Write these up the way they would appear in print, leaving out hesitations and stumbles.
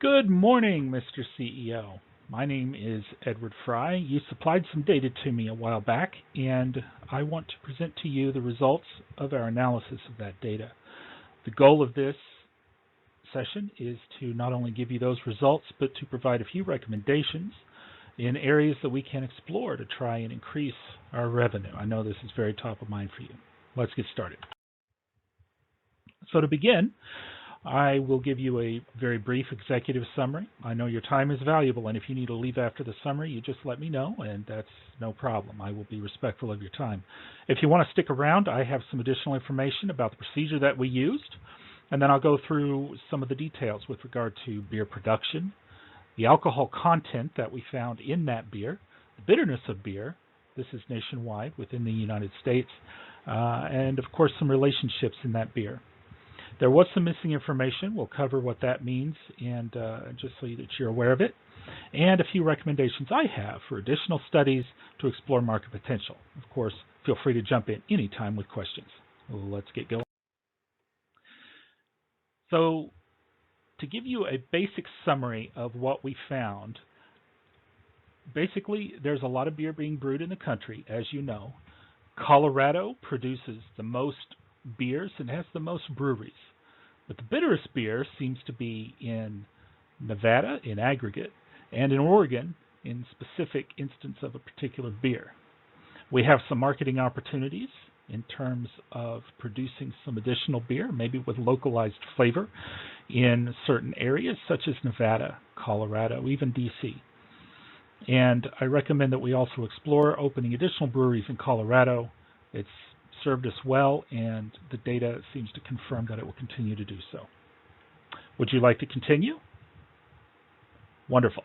Good morning, Mr. CEO. My name is Edward Fry. You supplied some data to me a while back, and I want to present to you the results of our analysis of that data. The goal of this session is to not only give you those results, but to provide a few recommendations in areas that we can explore to try and increase our revenue. I know this is very top of mind for you. Let's get started. So to begin, I will give you a very brief executive summary. I know your time is valuable, and if you need to leave after the summary, you just let me know, and that's no problem. I will be respectful of your time. If you want to stick around, I have some additional information about the procedure that we used, and then I'll go through some of the details with regard to beer production, the alcohol content that we found in that beer, the bitterness of beer. This is nationwide within the United States, and of course some relationships in that beer. There was some missing information. We'll cover what that means, and just so that you're aware of it, and a few recommendations I have for additional studies to explore market potential. Of course, feel free to jump in anytime with questions. Let's get going. So, to give you a basic summary of what we found, basically there's a lot of beer being brewed in the country, as you know. Colorado produces the most beers and has the most breweries. But the bitterest beer seems to be in Nevada in aggregate and in Oregon in specific instance of a particular beer. We have some marketing opportunities in terms of producing some additional beer, maybe with localized flavor in certain areas such as Nevada, Colorado, even DC. And I recommend that we also explore opening additional breweries in Colorado. It's served us well, and the data seems to confirm that it will continue to do so. Would you like to continue? Wonderful.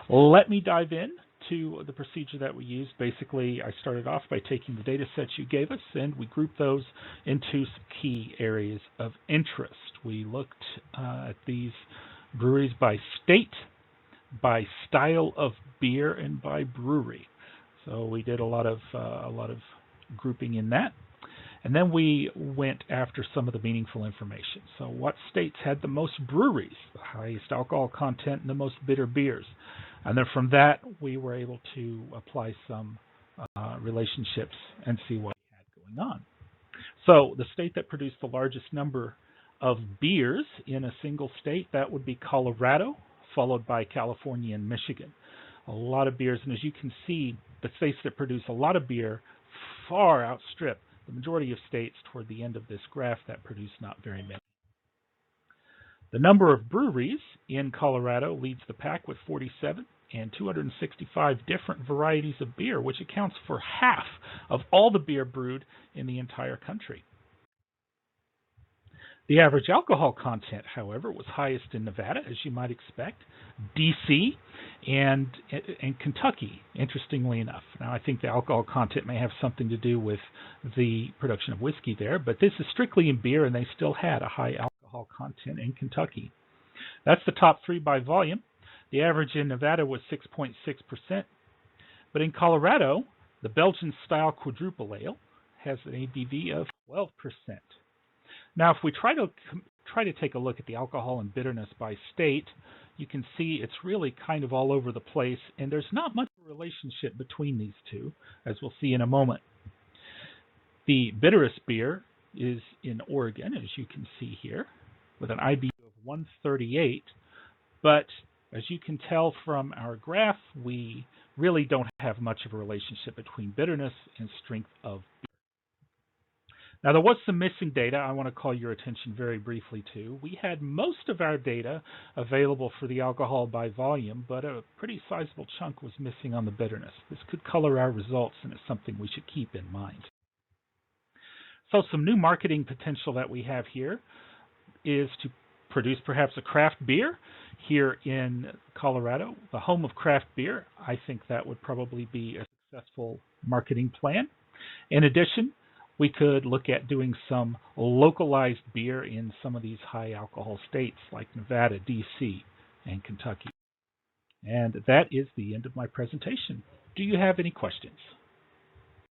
Let me dive in to the procedure that we used. Basically, I started off by taking the data sets you gave us, and we grouped those into some key areas of interest. We looked at these breweries by state, by style of beer, and by brewery. So we did a lot of grouping in that. And then we went after some of the meaningful information. So what states had the most breweries, the highest alcohol content, and the most bitter beers? And then from that, we were able to apply some relationships and see what we had going on. So the state that produced the largest number of beers in a single state, that would be Colorado, followed by California and Michigan. A lot of beers, and as you can see, the states that produce a lot of beer far outstrip the majority of states toward the end of this graph that produce not very many. The number of breweries in Colorado leads the pack with 47 and 265 different varieties of beer, which accounts for half of all the beer brewed in the entire country. The average alcohol content, however, was highest in Nevada, as you might expect, DC, and Kentucky, interestingly enough. Now, I think the alcohol content may have something to do with the production of whiskey there, but this is strictly in beer, and they still had a high alcohol content in Kentucky. That's the top three by volume. The average in Nevada was 6.6%, but in Colorado, the Belgian-style quadruple ale has an ABV of 12%. Now, if we try to take a look at the alcohol and bitterness by state, you can see it's really kind of all over the place, and there's not much of a relationship between these two, as we'll see in a moment. The bitterest beer is in Oregon, as you can see here, with an IBU of 138, but as you can tell from our graph, we really don't have much of a relationship between bitterness and strength of beer. Now, there was some missing data I want to call your attention very briefly to. We had most of our data available for the alcohol by volume, but a pretty sizable chunk was missing on the bitterness. This could color our results, and it's something we should keep in mind. So some new marketing potential that we have here is to produce perhaps a craft beer here in Colorado, the home of craft beer. I think that would probably be a successful marketing plan. In addition, we could look at doing some localized beer in some of these high alcohol states like Nevada, DC, and Kentucky. And that is the end of my presentation. Do you have any questions?